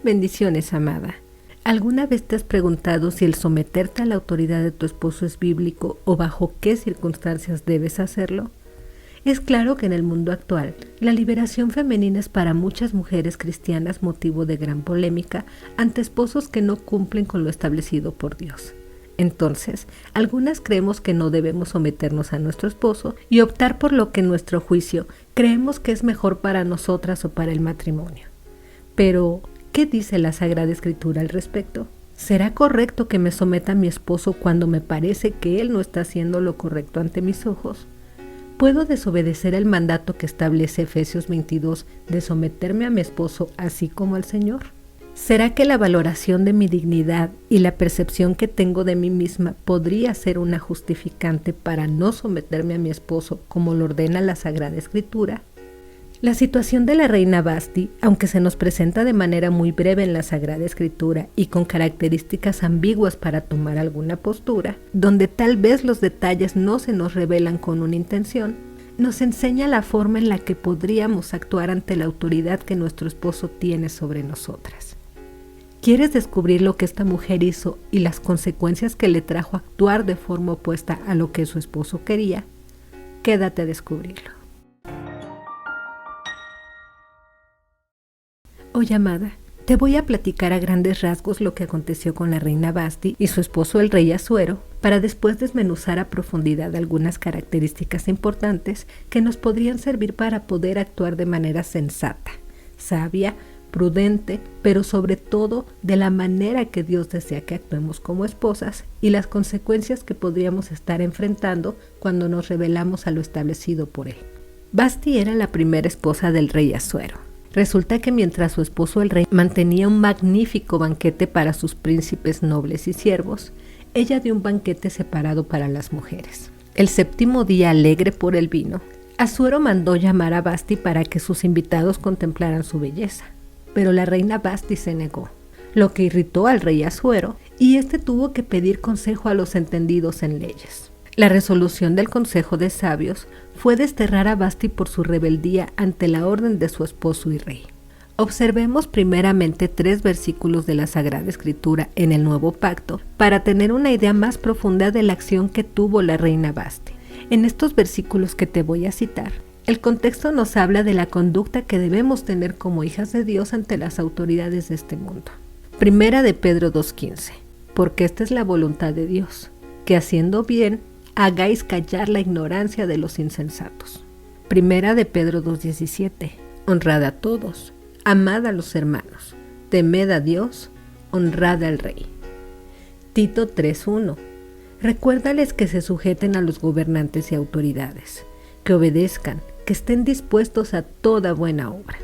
Bendiciones, amada. ¿Alguna vez te has preguntado si el someterte a la autoridad de tu esposo es bíblico o bajo qué circunstancias debes hacerlo? Es claro que en el mundo actual, la liberación femenina es para muchas mujeres cristianas motivo de gran polémica ante esposos que no cumplen con lo establecido por Dios. Entonces, algunas creemos que no debemos someternos a nuestro esposo y optar por lo que en nuestro juicio creemos que es mejor para nosotras o para el matrimonio. Pero, ¿qué dice la Sagrada Escritura al respecto? ¿Será correcto que me someta a mi esposo cuando me parece que él no está haciendo lo correcto ante mis ojos? ¿Puedo desobedecer el mandato que establece Efesios 22 de someterme a mi esposo así como al Señor? ¿Será que la valoración de mi dignidad y la percepción que tengo de mí misma podría ser una justificante para no someterme a mi esposo como lo ordena la Sagrada Escritura? La situación de la reina Vasti, aunque se nos presenta de manera muy breve en la Sagrada Escritura y con características ambiguas para tomar alguna postura, donde tal vez los detalles no se nos revelan con una intención, nos enseña la forma en la que podríamos actuar ante la autoridad que nuestro esposo tiene sobre nosotras. ¿Quieres descubrir lo que esta mujer hizo y las consecuencias que le trajo actuar de forma opuesta a lo que su esposo quería? Quédate a descubrirlo. Oye, amada, te voy a platicar a grandes rasgos lo que aconteció con la reina Vasti y su esposo el rey Asuero, para después desmenuzar a profundidad algunas características importantes que nos podrían servir para poder actuar de manera sensata, sabia, prudente, pero sobre todo de la manera que Dios desea que actuemos como esposas y las consecuencias que podríamos estar enfrentando cuando nos rebelamos a lo establecido por él. Vasti era la primera esposa del rey Asuero. Resulta que mientras su esposo el rey mantenía un magnífico banquete para sus príncipes nobles y siervos, ella dio un banquete separado para las mujeres. El 7º día, alegre por el vino, Asuero mandó llamar a Vasti para que sus invitados contemplaran su belleza, pero la reina Vasti se negó, lo que irritó al rey Asuero, y éste tuvo que pedir consejo a los entendidos en leyes. La resolución del Consejo de Sabios fue desterrar a Vasti por su rebeldía ante la orden de su esposo y rey. Observemos primeramente 3 versículos de la Sagrada Escritura en el Nuevo Pacto para tener una idea más profunda de la acción que tuvo la reina Vasti. En estos versículos que te voy a citar, el contexto nos habla de la conducta que debemos tener como hijas de Dios ante las autoridades de este mundo. Primera de Pedro 2:15, porque esta es la voluntad de Dios, que haciendo bien, hagáis callar la ignorancia de los insensatos. Primera de Pedro 2:17, honrad a todos, amad a los hermanos, temed a Dios, honrad al rey. Tito 3:1, recuérdales que se sujeten a los gobernantes y autoridades, que obedezcan, que estén dispuestos a toda buena obra.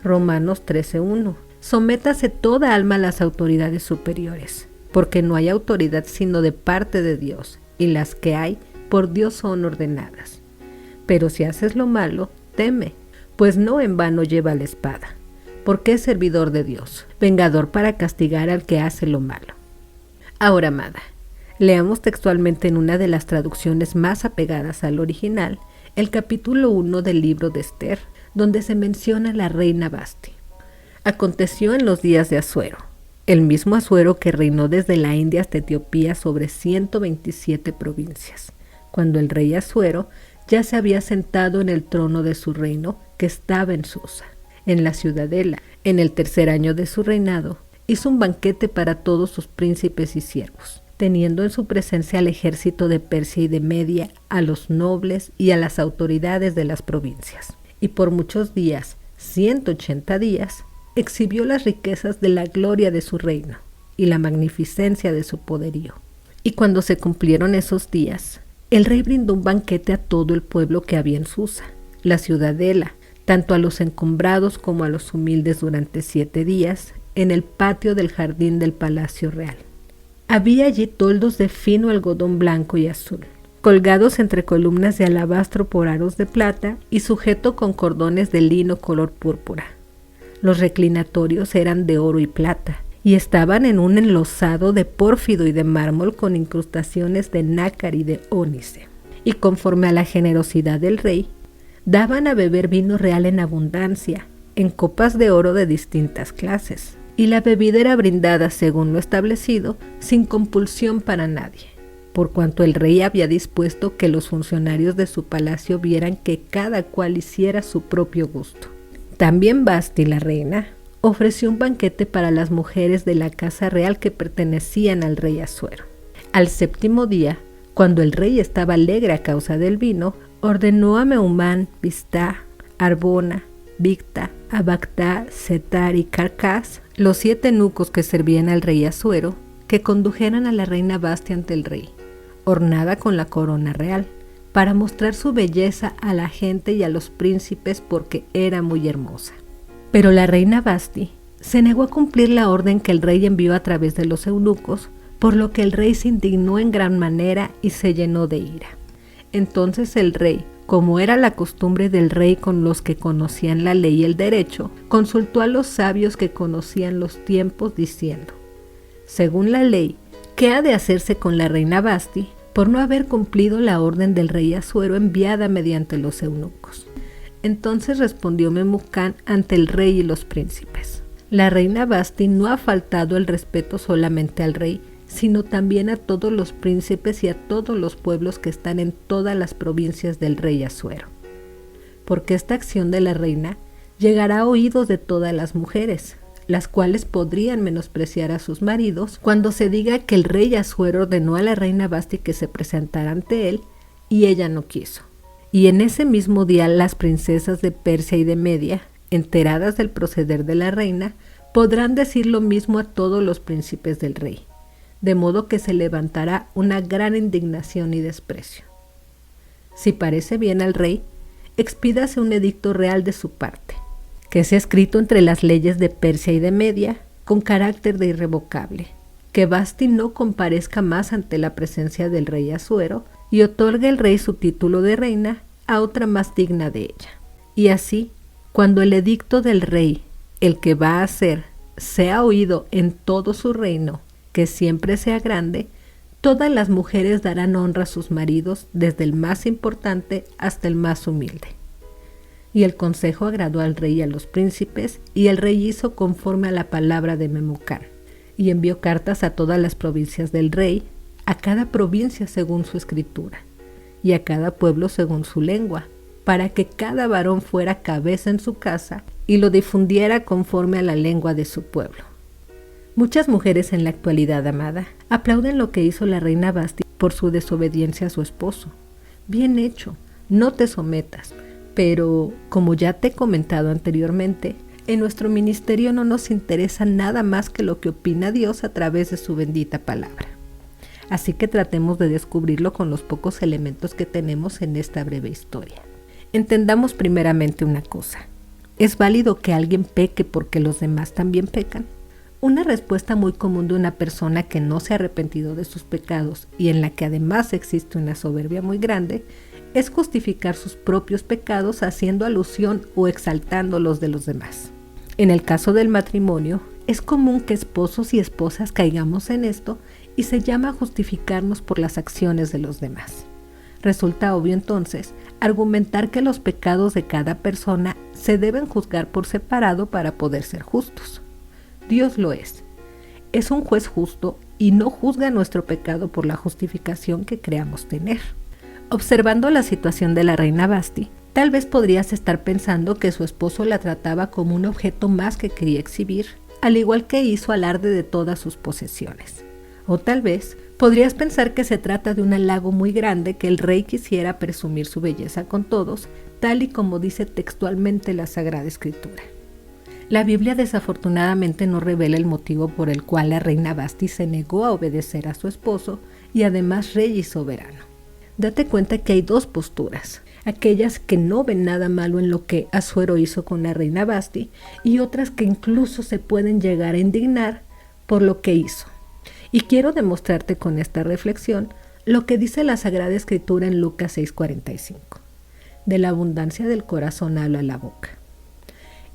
Romanos 13:1, sométase toda alma a las autoridades superiores, porque no hay autoridad sino de parte de Dios, y las que hay por Dios son ordenadas. Pero si haces lo malo, teme, pues no en vano lleva la espada, porque es servidor de Dios, vengador para castigar al que hace lo malo. Ahora, amada, leamos textualmente en una de las traducciones más apegadas al original, el capítulo 1 del libro de Esther, donde se menciona la reina Vasti. Aconteció en los días de Asuero, el mismo Asuero que reinó desde la India hasta Etiopía sobre 127 provincias, cuando el rey Asuero ya se había sentado en el trono de su reino que estaba en Susa, en la ciudadela. En el 3er año de su reinado, hizo un banquete para todos sus príncipes y siervos, teniendo en su presencia al ejército de Persia y de Media, a los nobles y a las autoridades de las provincias. Y por muchos días, 180 días, exhibió las riquezas de la gloria de su reino y la magnificencia de su poderío. Y cuando se cumplieron esos días, el rey brindó un banquete a todo el pueblo que había en Susa, la ciudadela, tanto a los encumbrados como a los humildes durante 7 días, en el patio del jardín del palacio real. Había allí toldos de fino algodón blanco y azul, colgados entre columnas de alabastro por aros de plata y sujeto con cordones de lino color púrpura. Los reclinatorios eran de oro y plata, y estaban en un enlosado de pórfido y de mármol con incrustaciones de nácar y de ónice. Y conforme a la generosidad del rey, daban a beber vino real en abundancia, en copas de oro de distintas clases, y la bebida era brindada según lo establecido, sin compulsión para nadie, por cuanto el rey había dispuesto que los funcionarios de su palacio vieran que cada cual hiciera su propio gusto. También Basti, la reina, ofreció un banquete para las mujeres de la casa real que pertenecían al rey Asuero. Al séptimo día, cuando el rey estaba alegre a causa del vino, ordenó a Mehumán, Biztá, Arbona, Bigta, Abagtá, Setar y Carcas, los 7 eunucos que servían al rey Asuero, que condujeran a la reina Basti ante el rey, ornada con la corona real, para mostrar su belleza a la gente y a los príncipes porque era muy hermosa. Pero la reina Basti se negó a cumplir la orden que el rey envió a través de los eunucos, por lo que el rey se indignó en gran manera y se llenó de ira. Entonces el rey, como era la costumbre del rey con los que conocían la ley y el derecho, consultó a los sabios que conocían los tiempos diciendo: según la ley, ¿qué ha de hacerse con la reina Basti por no haber cumplido la orden del rey Asuero enviada mediante los eunucos? Entonces respondió Memucán ante el rey y los príncipes: la reina Basti no ha faltado el respeto solamente al rey, sino también a todos los príncipes y a todos los pueblos que están en todas las provincias del rey Asuero. Porque esta acción de la reina llegará a oídos de todas las mujeres, las cuales podrían menospreciar a sus maridos cuando se diga que el rey Asuero ordenó a la reina Basti que se presentara ante él y ella no quiso. Y en ese mismo día las princesas de Persia y de Media, enteradas del proceder de la reina, podrán decir lo mismo a todos los príncipes del rey, de modo que se levantará una gran indignación y desprecio. Si parece bien al rey, expídase un edicto real de su parte, que sea escrito entre las leyes de Persia y de Media, con carácter de irrevocable, que Basti no comparezca más ante la presencia del rey Asuero, y otorgue el rey su título de reina a otra más digna de ella. Y así, cuando el edicto del rey, el que va a hacer, sea oído en todo su reino, que siempre sea grande, todas las mujeres darán honra a sus maridos, desde el más importante hasta el más humilde. Y el consejo agradó al rey y a los príncipes, y el rey hizo conforme a la palabra de Memucán, y envió cartas a todas las provincias del rey, a cada provincia según su escritura, y a cada pueblo según su lengua, para que cada varón fuera cabeza en su casa y lo difundiera conforme a la lengua de su pueblo. Muchas mujeres en la actualidad, amada, aplauden lo que hizo la reina Basti por su desobediencia a su esposo. Bien hecho, no te sometas, pero como ya te he comentado anteriormente, en nuestro ministerio no nos interesa nada más que lo que opina Dios a través de su bendita palabra. Así que tratemos de descubrirlo con los pocos elementos que tenemos en esta breve historia. Entendamos primeramente una cosa: ¿es válido que alguien peque porque los demás también pecan? Una respuesta muy común de una persona que no se ha arrepentido de sus pecados y en la que además existe una soberbia muy grande es justificar sus propios pecados haciendo alusión o exaltando los de los demás. En el caso del matrimonio, es común que esposos y esposas caigamos en esto y se llama justificarnos por las acciones de los demás. Resulta obvio entonces argumentar que los pecados de cada persona se deben juzgar por separado para poder ser justos. Dios lo es un juez justo y no juzga nuestro pecado por la justificación que creamos tener. Observando la situación de la reina Basti, tal vez podrías estar pensando que su esposo la trataba como un objeto más que quería exhibir, al igual que hizo alarde de todas sus posesiones. O tal vez podrías pensar que se trata de un halago muy grande que el rey quisiera presumir su belleza con todos, tal y como dice textualmente la Sagrada Escritura. La Biblia desafortunadamente no revela el motivo por el cual la reina Basti se negó a obedecer a su esposo y además rey y soberano. Date cuenta que hay dos posturas: aquellas que no ven nada malo en lo que Asuero hizo con la reina Basti y otras que incluso se pueden llegar a indignar por lo que hizo. Y quiero demostrarte con esta reflexión lo que dice la Sagrada Escritura en Lucas 6:45. De la abundancia del corazón habla la boca.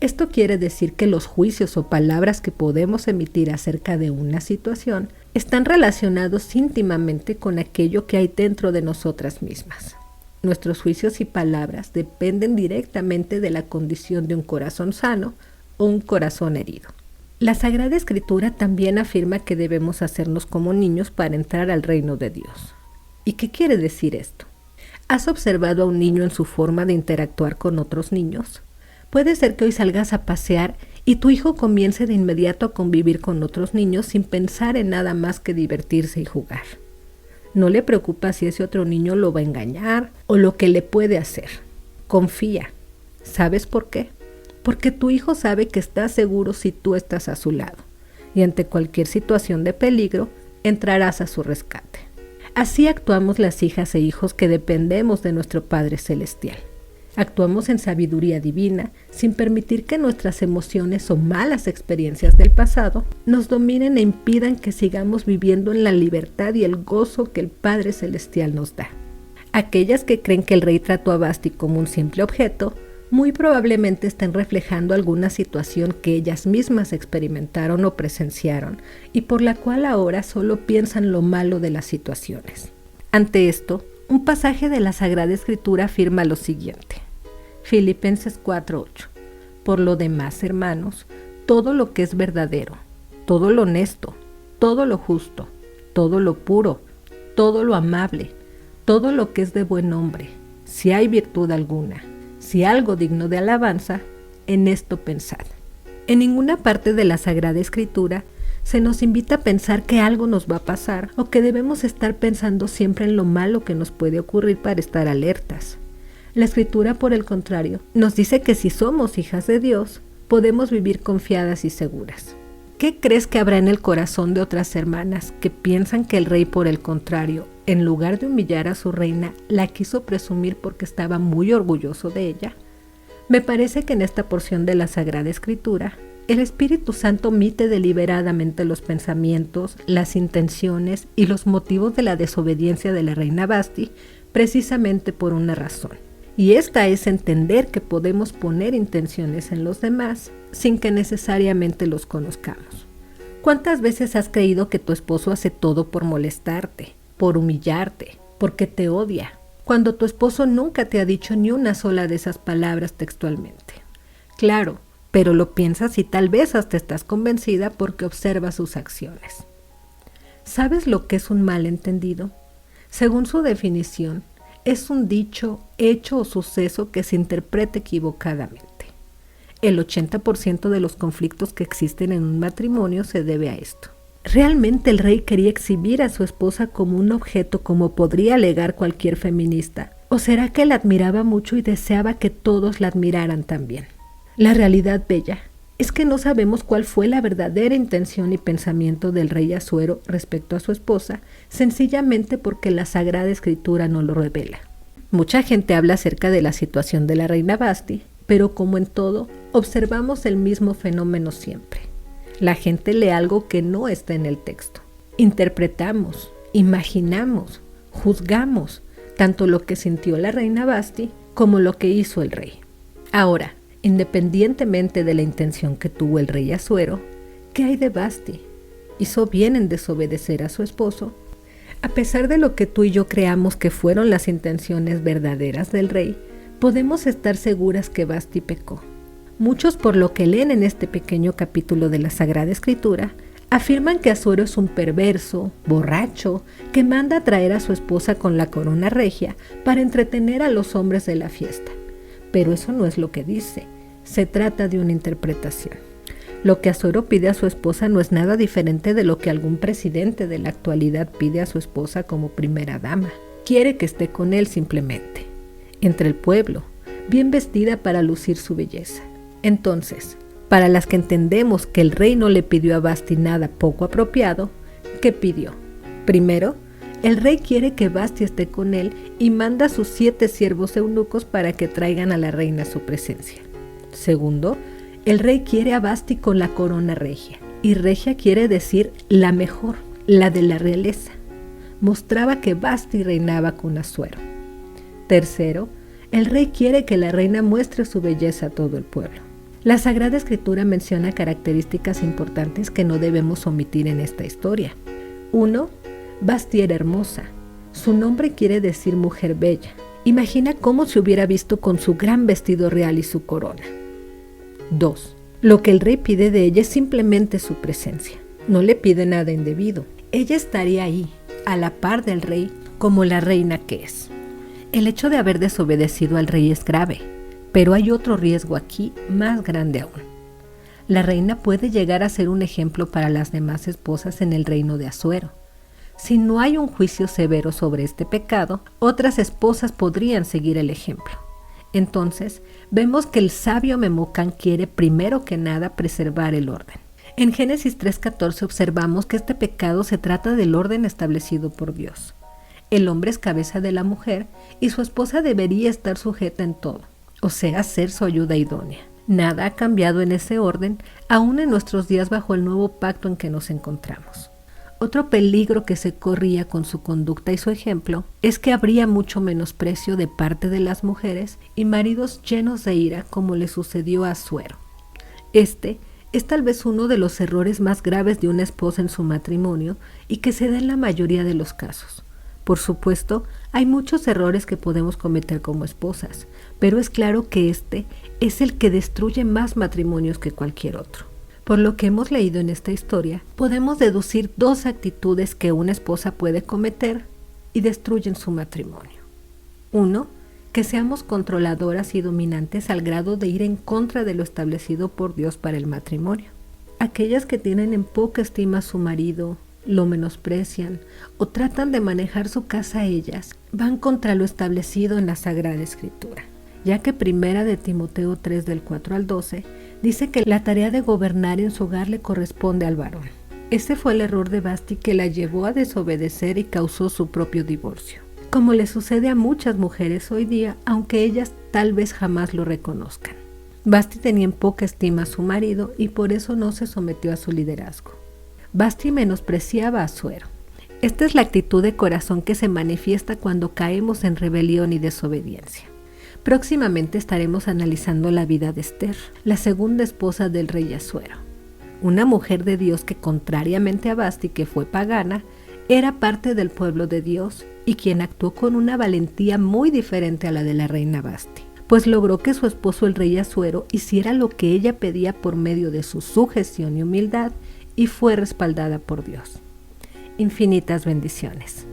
Esto quiere decir que los juicios o palabras que podemos emitir acerca de una situación están relacionados íntimamente con aquello que hay dentro de nosotras mismas. Nuestros juicios y palabras dependen directamente de la condición de un corazón sano o un corazón herido. La Sagrada Escritura también afirma que debemos hacernos como niños para entrar al reino de Dios. ¿Y qué quiere decir esto? ¿Has observado a un niño en su forma de interactuar con otros niños? Puede ser que hoy salgas a pasear y tu hijo comience de inmediato a convivir con otros niños sin pensar en nada más que divertirse y jugar. No le preocupa si ese otro niño lo va a engañar o lo que le puede hacer. Confía. ¿Sabes por qué? Porque tu hijo sabe que está seguro si tú estás a su lado y ante cualquier situación de peligro entrarás a su rescate. Así actuamos las hijas e hijos que dependemos de nuestro Padre Celestial. Actuamos en sabiduría divina, sin permitir que nuestras emociones o malas experiencias del pasado nos dominen e impidan que sigamos viviendo en la libertad y el gozo que el Padre Celestial nos da. Aquellas que creen que el rey trató a Vasti como un simple objeto, muy probablemente estén reflejando alguna situación que ellas mismas experimentaron o presenciaron y por la cual ahora solo piensan lo malo de las situaciones. Ante esto, un pasaje de la Sagrada Escritura afirma lo siguiente. Filipenses 4:8. Por lo demás, hermanos, todo lo que es verdadero, todo lo honesto, todo lo justo, todo lo puro, todo lo amable, todo lo que es de buen nombre, si hay virtud alguna, si algo digno de alabanza, en esto pensad. En ninguna parte de la Sagrada Escritura se nos invita a pensar que algo nos va a pasar o que debemos estar pensando siempre en lo malo que nos puede ocurrir para estar alertas. La Escritura, por el contrario, nos dice que si somos hijas de Dios, podemos vivir confiadas y seguras. ¿Qué crees que habrá en el corazón de otras hermanas que piensan que el rey, por el contrario, en lugar de humillar a su reina, la quiso presumir porque estaba muy orgulloso de ella? Me parece que en esta porción de la Sagrada Escritura, el Espíritu Santo omite deliberadamente los pensamientos, las intenciones y los motivos de la desobediencia de la reina Vasti, precisamente por una razón. Y esta es entender que podemos poner intenciones en los demás sin que necesariamente los conozcamos. ¿Cuántas veces has creído que tu esposo hace todo por molestarte, por humillarte, porque te odia, cuando tu esposo nunca te ha dicho ni una sola de esas palabras textualmente? Claro, pero lo piensas y tal vez hasta estás convencida porque observas sus acciones. ¿Sabes lo que es un malentendido? Según su definición, es un dicho, hecho o suceso que se interpreta equivocadamente. El 80% de los conflictos que existen en un matrimonio se debe a esto. ¿Realmente el rey quería exhibir a su esposa como un objeto, como podría alegar cualquier feminista? ¿O será que la admiraba mucho y deseaba que todos la admiraran también? La realidad bella es que no sabemos cuál fue la verdadera intención y pensamiento del rey Asuero respecto a su esposa, sencillamente porque la Sagrada Escritura no lo revela. Mucha gente habla acerca de la situación de la reina Vasti, pero como en todo, observamos el mismo fenómeno siempre. La gente lee algo que no está en el texto. Interpretamos, imaginamos, juzgamos tanto lo que sintió la reina Vasti como lo que hizo el rey. Ahora, independientemente de la intención que tuvo el rey Asuero, ¿qué hay de Vasti? ¿Hizo bien en desobedecer a su esposo? A pesar de lo que tú y yo creamos que fueron las intenciones verdaderas del rey, podemos estar seguras que Vasti pecó. Muchos, por lo que leen en este pequeño capítulo de la Sagrada Escritura, afirman que Asuero es un perverso, borracho, que manda a traer a su esposa con la corona regia para entretener a los hombres de la fiesta. Pero eso no es lo que dice. Se trata de una interpretación. Lo que Asuero pide a su esposa no es nada diferente de lo que algún presidente de la actualidad pide a su esposa como primera dama. Quiere que esté con él simplemente, entre el pueblo, bien vestida para lucir su belleza. Entonces, para las que entendemos que el rey no le pidió a Vasti nada poco apropiado, ¿qué pidió? Primero, el rey quiere que Vasti esté con él y manda a sus 7 siervos eunucos para que traigan a la reina a su presencia. Segundo, el rey quiere a Vasti con la corona regia, y regia quiere decir la mejor, la de la realeza. Mostraba que Vasti reinaba con Asuero. Tercero, el rey quiere que la reina muestre su belleza a todo el pueblo. La Sagrada Escritura menciona características importantes que no debemos omitir en esta historia. 1. Vasti era hermosa. Su nombre quiere decir mujer bella. Imagina cómo se hubiera visto con su gran vestido real y su corona. 2. Lo que el rey pide de ella es simplemente su presencia. No le pide nada indebido. Ella estaría ahí, a la par del rey, como la reina que es. El hecho de haber desobedecido al rey es grave, pero hay otro riesgo aquí más grande aún. La reina puede llegar a ser un ejemplo para las demás esposas en el reino de Asuero. Si no hay un juicio severo sobre este pecado, otras esposas podrían seguir el ejemplo. Entonces, vemos que el sabio Memucán quiere primero que nada preservar el orden. En Génesis 3:14 observamos que este pecado se trata del orden establecido por Dios. El hombre es cabeza de la mujer y su esposa debería estar sujeta en todo, o sea, ser su ayuda idónea. Nada ha cambiado en ese orden, aún en nuestros días bajo el nuevo pacto en que nos encontramos. Otro peligro que se corría con su conducta y su ejemplo es que habría mucho menosprecio de parte de las mujeres y maridos llenos de ira como le sucedió a Asuero. Este es tal vez uno de los errores más graves de una esposa en su matrimonio y que se da en la mayoría de los casos. Por supuesto, hay muchos errores que podemos cometer como esposas, pero es claro que este es el que destruye más matrimonios que cualquier otro. Por lo que hemos leído en esta historia, podemos deducir dos actitudes que una esposa puede cometer y destruyen su matrimonio. 1. Que seamos controladoras y dominantes al grado de ir en contra de lo establecido por Dios para el matrimonio. Aquellas que tienen en poca estima a su marido, lo menosprecian o tratan de manejar su casa a ellas, van contra lo establecido en la Sagrada Escritura, ya que 1 de Timoteo 3 del 4 al 12 dice que la tarea de gobernar en su hogar le corresponde al varón. Ese fue el error de Vasti que la llevó a desobedecer y causó su propio divorcio, como le sucede a muchas mujeres hoy día, aunque ellas tal vez jamás lo reconozcan. Vasti tenía en poca estima a su marido y por eso no se sometió a su liderazgo. Vasti menospreciaba a Asuero. Esta es la actitud de corazón que se manifiesta cuando caemos en rebelión y desobediencia. Próximamente estaremos analizando la vida de Esther, la segunda esposa del rey Asuero. Una mujer de Dios que, contrariamente a Vasti, que fue pagana, era parte del pueblo de Dios y quien actuó con una valentía muy diferente a la de la reina Vasti, pues logró que su esposo el rey Asuero hiciera lo que ella pedía por medio de su sujeción y humildad y fue respaldada por Dios. Infinitas bendiciones.